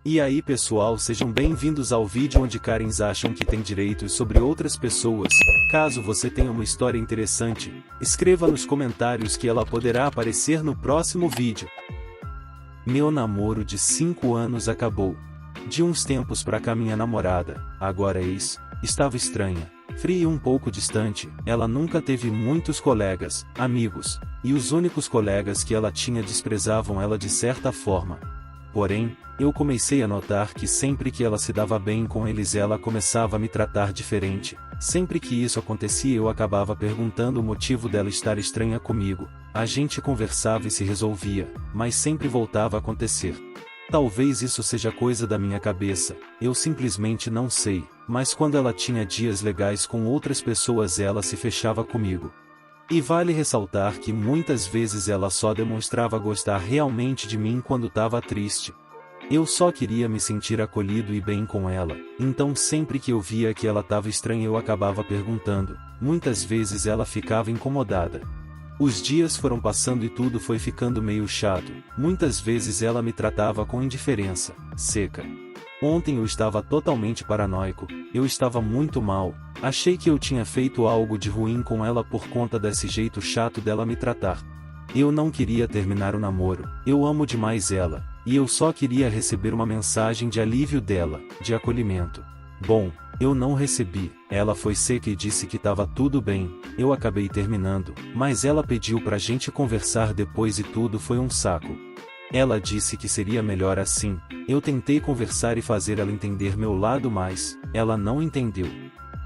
E aí pessoal, sejam bem-vindos ao vídeo onde Karens acham que tem direitos sobre outras pessoas. Caso você tenha uma história interessante, escreva nos comentários que ela poderá aparecer no próximo vídeo. Meu namoro de 5 anos acabou. De uns tempos pra cá minha namorada, agora ex, estava estranha, fria e um pouco distante. Ela nunca teve muitos colegas, amigos, e os únicos colegas que ela tinha desprezavam ela de certa forma. Porém, eu comecei a notar que sempre que ela se dava bem com eles ela começava a me tratar diferente. Sempre que isso acontecia eu acabava perguntando o motivo dela estar estranha comigo. A gente conversava e se resolvia, mas sempre voltava a acontecer. Talvez isso seja coisa da minha cabeça, eu simplesmente não sei, mas quando ela tinha dias legais com outras pessoas ela se fechava comigo. E vale ressaltar que muitas vezes ela só demonstrava gostar realmente de mim quando estava triste. Eu só queria me sentir acolhido e bem com ela, então sempre que eu via que ela estava estranha eu acabava perguntando. Muitas vezes ela ficava incomodada. Os dias foram passando e tudo foi ficando meio chato. Muitas vezes ela me tratava com indiferença, seca. Ontem eu estava totalmente paranoico, eu estava muito mal, achei que eu tinha feito algo de ruim com ela por conta desse jeito chato dela me tratar. Eu não queria terminar o namoro, eu amo demais ela, e eu só queria receber uma mensagem de alívio dela, de acolhimento. Bom, eu não recebi, ela foi seca e disse que estava tudo bem, eu acabei terminando, mas ela pediu pra gente conversar depois e tudo foi um saco. Ela disse que seria melhor assim, eu tentei conversar e fazer ela entender meu lado mas, ela não entendeu.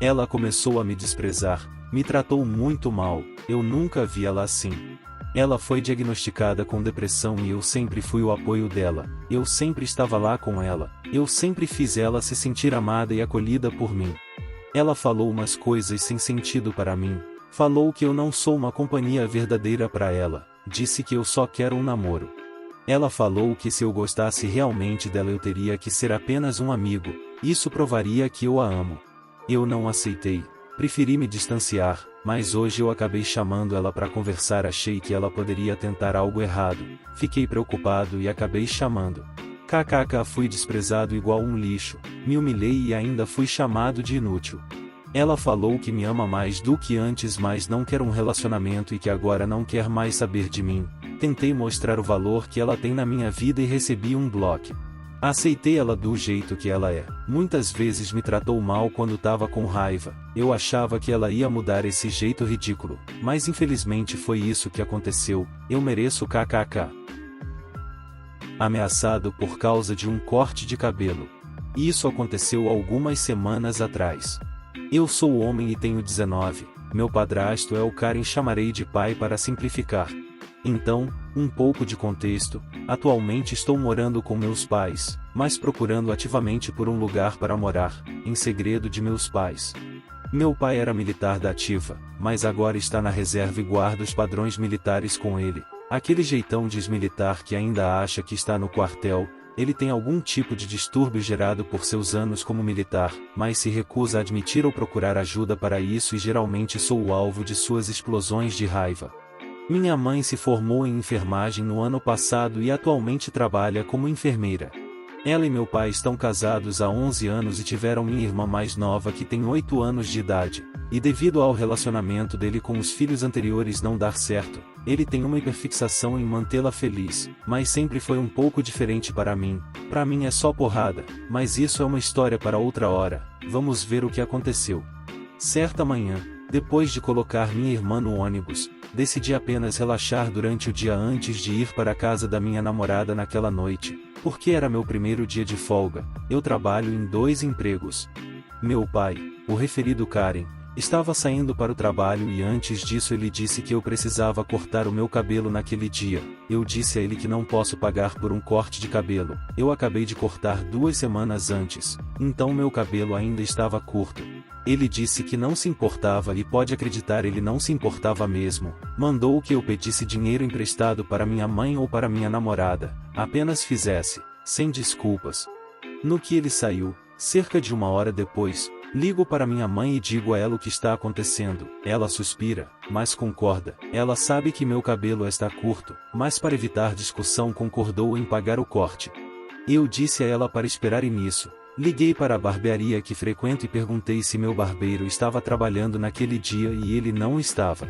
Ela começou a me desprezar, me tratou muito mal, eu nunca vi ela assim. Ela foi diagnosticada com depressão e eu sempre fui o apoio dela, eu sempre estava lá com ela, eu sempre fiz ela se sentir amada e acolhida por mim. Ela falou umas coisas sem sentido para mim, falou que eu não sou uma companhia verdadeira para ela, disse que eu só quero um namoro. Ela falou que se eu gostasse realmente dela eu teria que ser apenas um amigo, isso provaria que eu a amo. Eu não aceitei, preferi me distanciar, mas hoje eu acabei chamando ela para conversar, achei que ela poderia tentar algo errado, fiquei preocupado e acabei chamando. KKK, fui desprezado igual um lixo, me humilhei e ainda fui chamado de inútil. Ela falou que me ama mais do que antes mas não quer um relacionamento e que agora não quer mais saber de mim. Tentei mostrar o valor que ela tem na minha vida e recebi um bloco. Aceitei ela do jeito que ela é. Muitas vezes me tratou mal quando estava com raiva. Eu achava que ela ia mudar esse jeito ridículo, mas infelizmente foi isso que aconteceu. Eu mereço KKK. Ameaçado por causa de um corte de cabelo. Isso aconteceu algumas semanas atrás. Eu sou homem e tenho 19. Meu padrasto é o Karen, chamarei de pai para simplificar. Então, um pouco de contexto, atualmente estou morando com meus pais, mas procurando ativamente por um lugar para morar, em segredo de meus pais. Meu pai era militar da ativa, mas agora está na reserva e guarda os padrões militares com ele, aquele jeitão de ex-militar que ainda acha que está no quartel. Ele tem algum tipo de distúrbio gerado por seus anos como militar, mas se recusa a admitir ou procurar ajuda para isso e geralmente sou o alvo de suas explosões de raiva. Minha mãe se formou em enfermagem no ano passado e atualmente trabalha como enfermeira. Ela e meu pai estão casados há 11 anos e tiveram minha irmã mais nova que tem 8 anos de idade, e devido ao relacionamento dele com os filhos anteriores não dar certo, ele tem uma hiperfixação em mantê-la feliz, mas sempre foi um pouco diferente para mim. Para mim é só porrada, mas isso é uma história para outra hora. Vamos ver o que aconteceu. Certa manhã, depois de colocar minha irmã no ônibus, decidi apenas relaxar durante o dia antes de ir para a casa da minha namorada naquela noite, porque era meu primeiro dia de folga. Eu trabalho em 2 empregos. Meu pai, o referido Karen, estava saindo para o trabalho e antes disso ele disse que eu precisava cortar o meu cabelo naquele dia. Eu disse a ele que não posso pagar por um corte de cabelo. Eu acabei de cortar 2 semanas antes, então meu cabelo ainda estava curto. Ele disse que não se importava e pode acreditar, ele não se importava mesmo. Mandou que eu pedisse dinheiro emprestado para minha mãe ou para minha namorada, apenas fizesse, sem desculpas. No que ele saiu, cerca de 1 hora depois, ligo para minha mãe e digo a ela o que está acontecendo. Ela suspira, mas concorda. Ela sabe que meu cabelo está curto, mas para evitar discussão concordou em pagar o corte. Eu disse a ela para esperar e nisso, liguei para a barbearia que frequento e perguntei se meu barbeiro estava trabalhando naquele dia e ele não estava.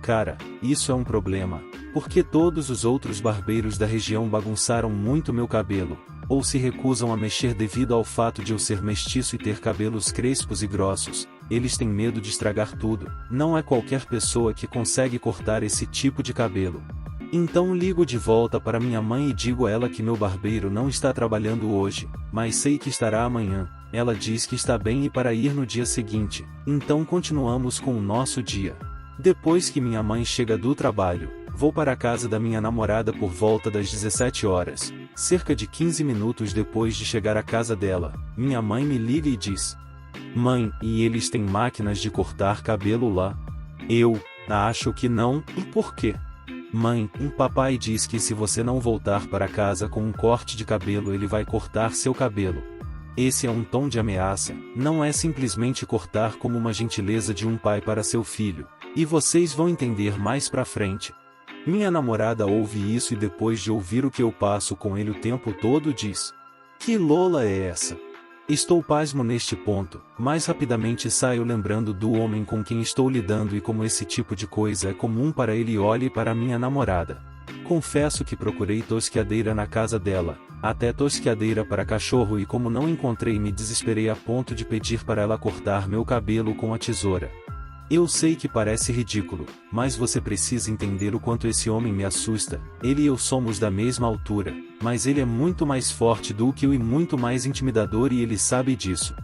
Cara, isso é um problema, porque todos os outros barbeiros da região bagunçaram muito meu cabelo, ou se recusam a mexer devido ao fato de eu ser mestiço e ter cabelos crespos e grossos. Eles têm medo de estragar tudo, não é qualquer pessoa que consegue cortar esse tipo de cabelo. Então ligo de volta para minha mãe e digo a ela que meu barbeiro não está trabalhando hoje, mas sei que estará amanhã. Ela diz que está bem e para ir no dia seguinte, então continuamos com o nosso dia. Depois que minha mãe chega do trabalho, vou para a casa da minha namorada por volta das 17 horas. Cerca de 15 minutos depois de chegar à casa dela, minha mãe me liga e diz: Mãe, e eles têm máquinas de cortar cabelo lá? Eu acho que não, e por quê? Mãe, papai diz que se você não voltar para casa com um corte de cabelo ele vai cortar seu cabelo. Esse é um tom de ameaça, não é simplesmente cortar como uma gentileza de um pai para seu filho. E vocês vão entender mais pra frente. Minha namorada ouve isso e depois de ouvir o que eu passo com ele o tempo todo diz: Que lola é essa? Estou pasmo neste ponto, mas rapidamente saio lembrando do homem com quem estou lidando e como esse tipo de coisa é comum para ele e olhe para minha namorada. Confesso que procurei tosqueadeira na casa dela, até tosqueadeira para cachorro e como não encontrei me desesperei a ponto de pedir para ela cortar meu cabelo com a tesoura. Eu sei que parece ridículo, mas você precisa entender o quanto esse homem me assusta. Ele e eu somos da mesma altura, mas ele é muito mais forte do que eu e muito mais intimidador e ele sabe disso.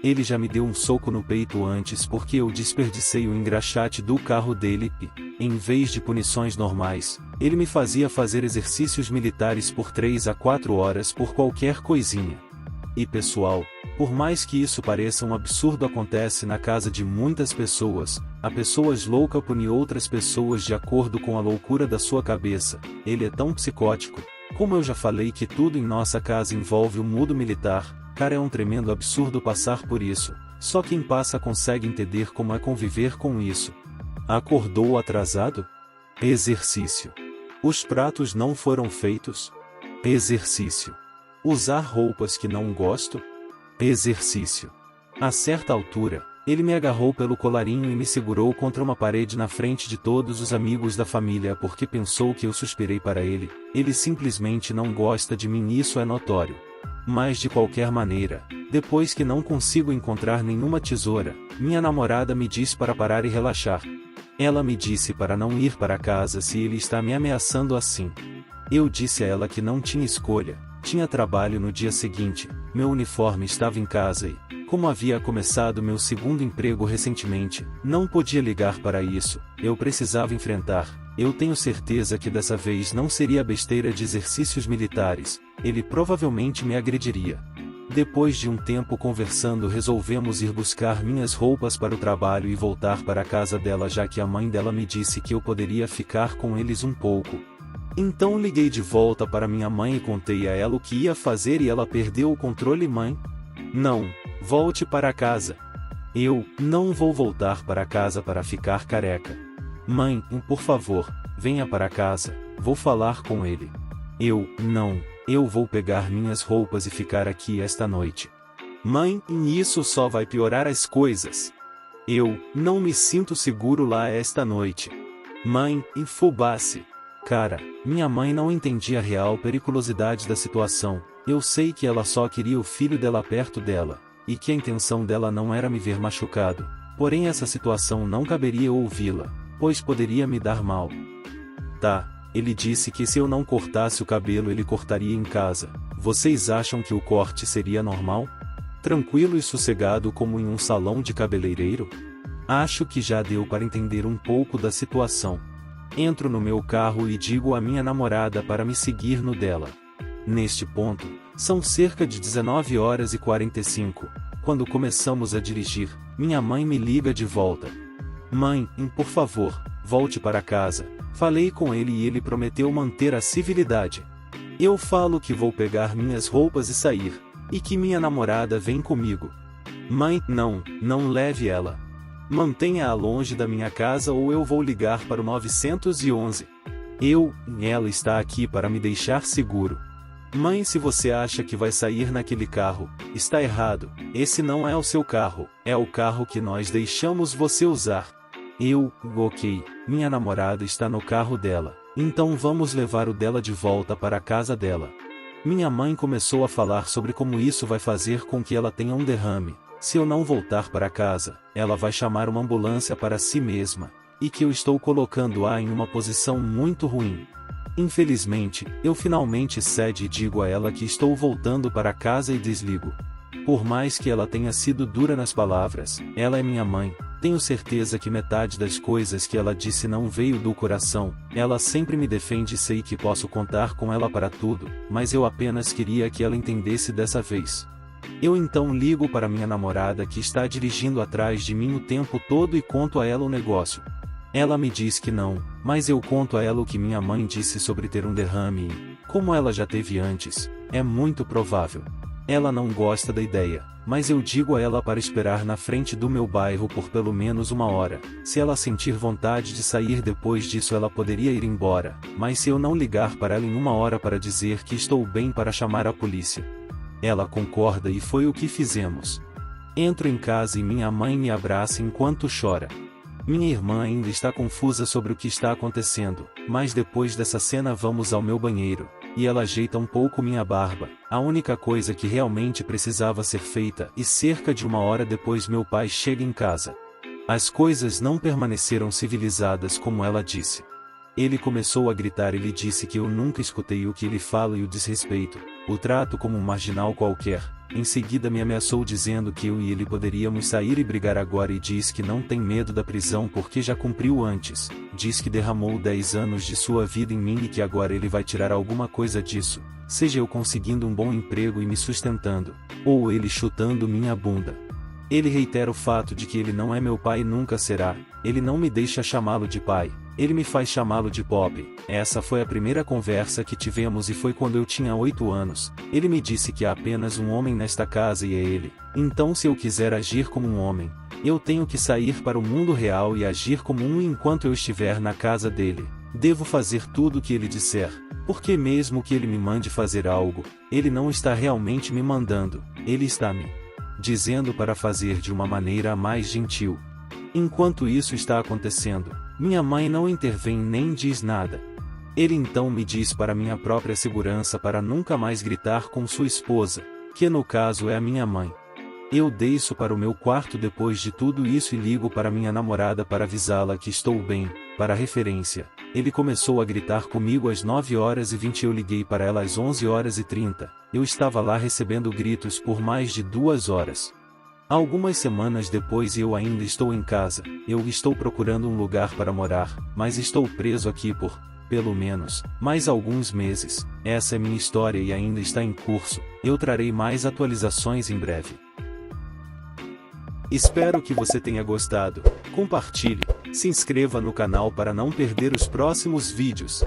Ele já me deu um soco no peito antes porque eu desperdicei o engraxate do carro dele e, em vez de punições normais, ele me fazia fazer exercícios militares por 3 a 4 horas por qualquer coisinha. E pessoal, por mais que isso pareça um absurdo, acontece na casa de muitas pessoas. Há pessoas loucas punir outras pessoas de acordo com a loucura da sua cabeça. Ele é tão psicótico. Como eu já falei que tudo em nossa casa envolve o mundo militar, cara, é um tremendo absurdo passar por isso. Só quem passa consegue entender como é conviver com isso. Acordou atrasado? Exercício. Os pratos não foram feitos? Exercício. Usar roupas que não gosto? Exercício. A certa altura, ele me agarrou pelo colarinho e me segurou contra uma parede na frente de todos os amigos da família porque pensou que eu suspirei para ele. Ele simplesmente não gosta de mim, isso é notório. Mas de qualquer maneira, depois que não consigo encontrar nenhuma tesoura, minha namorada me diz para parar e relaxar. Ela me disse para não ir para casa se ele está me ameaçando assim. Eu disse a ela que não tinha escolha. Tinha trabalho no dia seguinte, meu uniforme estava em casa e, como havia começado meu segundo emprego recentemente, não podia ligar para isso, eu precisava enfrentar. Eu tenho certeza que dessa vez não seria besteira de exercícios militares, ele provavelmente me agrediria. Depois de um tempo conversando, resolvemos ir buscar minhas roupas para o trabalho e voltar para a casa dela, já que a mãe dela me disse que eu poderia ficar com eles um pouco. Então liguei de volta para minha mãe e contei a ela o que ia fazer e ela perdeu o controle. Mãe, não, volte para casa. Eu não vou voltar para casa para ficar careca. Mãe, por favor, venha para casa, vou falar com ele. Eu não, eu vou pegar minhas roupas e ficar aqui esta noite. Mãe, isso só vai piorar as coisas. Eu não me sinto seguro lá esta noite. Mãe, infobasse. Cara, minha mãe não entendia a real periculosidade da situação. Eu sei que ela só queria o filho dela perto dela, e que a intenção dela não era me ver machucado. Porém essa situação não caberia ouvi-la, pois poderia me dar mal. Tá, ele disse que se eu não cortasse o cabelo ele cortaria em casa. Vocês acham que o corte seria normal? Tranquilo e sossegado como em um salão de cabeleireiro? Acho que já deu para entender um pouco da situação. Entro no meu carro e digo à minha namorada para me seguir no dela. Neste ponto, são cerca de 19 horas e 45. Quando começamos a dirigir, minha mãe me liga de volta. Mãe, por favor, volte para casa. Falei com ele e ele prometeu manter a civilidade. Eu falo que vou pegar minhas roupas e sair, e que minha namorada vem comigo. Mãe, não leve ela. Mantenha-a longe da minha casa ou eu vou ligar para o 911. Ela está aqui para me deixar seguro. Mãe, se você acha que vai sair naquele carro, está errado. Esse não é o seu carro, é o carro que nós deixamos você usar. Ok, minha namorada está no carro dela, então vamos levar o dela de volta para a casa dela. Minha mãe começou a falar sobre como isso vai fazer com que ela tenha um derrame. Se eu não voltar para casa, ela vai chamar uma ambulância para si mesma, e que eu estou colocando-a em uma posição muito ruim. Infelizmente, eu finalmente cedo e digo a ela que estou voltando para casa e desligo. Por mais que ela tenha sido dura nas palavras, ela é minha mãe. Tenho certeza que metade das coisas que ela disse não veio do coração. Ela sempre me defende e sei que posso contar com ela para tudo, mas eu apenas queria que ela entendesse dessa vez. Eu então ligo para minha namorada que está dirigindo atrás de mim o tempo todo e conto a ela o negócio. Ela me diz que não, mas eu conto a ela o que minha mãe disse sobre ter um derrame e, como ela já teve antes, é muito provável. Ela não gosta da ideia, mas eu digo a ela para esperar na frente do meu bairro por pelo menos 1 hora. Se ela sentir vontade de sair depois disso, ela poderia ir embora, mas se eu não ligar para ela em 1 hora para dizer que estou bem para chamar a polícia. Ela concorda e foi o que fizemos. Entro em casa e minha mãe me abraça enquanto chora. Minha irmã ainda está confusa sobre o que está acontecendo, mas depois dessa cena vamos ao meu banheiro, e ela ajeita um pouco minha barba, a única coisa que realmente precisava ser feita, e cerca de 1 hora depois meu pai chega em casa. As coisas não permaneceram civilizadas como ela disse. Ele começou a gritar e lhe disse que eu nunca escutei o que ele fala e o desrespeito, o trato como um marginal qualquer. Em seguida me ameaçou dizendo que eu e ele poderíamos sair e brigar agora e diz que não tem medo da prisão porque já cumpriu antes. Diz que derramou 10 anos de sua vida em mim e que agora ele vai tirar alguma coisa disso, seja eu conseguindo um bom emprego e me sustentando, ou ele chutando minha bunda. Ele reitera o fato de que ele não é meu pai e nunca será. Ele não me deixa chamá-lo de pai. Ele me faz chamá-lo de Bob. Essa foi a primeira conversa que tivemos e foi quando eu tinha 8 anos. Ele me disse que há apenas um homem nesta casa e é ele. Então, se eu quiser agir como um homem, eu tenho que sair para o mundo real e agir como um enquanto eu estiver na casa dele. Devo fazer tudo o que ele disser, porque mesmo que ele me mande fazer algo, ele não está realmente me mandando, ele está me dizendo para fazer de uma maneira mais gentil. Enquanto isso está acontecendo, minha mãe não intervém nem diz nada. Ele então me diz para minha própria segurança para nunca mais gritar com sua esposa, que no caso é a minha mãe. Eu desço para o meu quarto depois de tudo isso e ligo para minha namorada para avisá-la que estou bem. Para referência, ele começou a gritar comigo às 9h20 e eu liguei para ela às 11h30. Eu estava lá recebendo gritos por mais de 2 horas. Algumas semanas depois eu ainda estou em casa, eu estou procurando um lugar para morar, mas estou preso aqui por, pelo menos, mais alguns meses. Essa é minha história e ainda está em curso. Eu trarei mais atualizações em breve. Espero que você tenha gostado. Compartilhe, se inscreva no canal para não perder os próximos vídeos.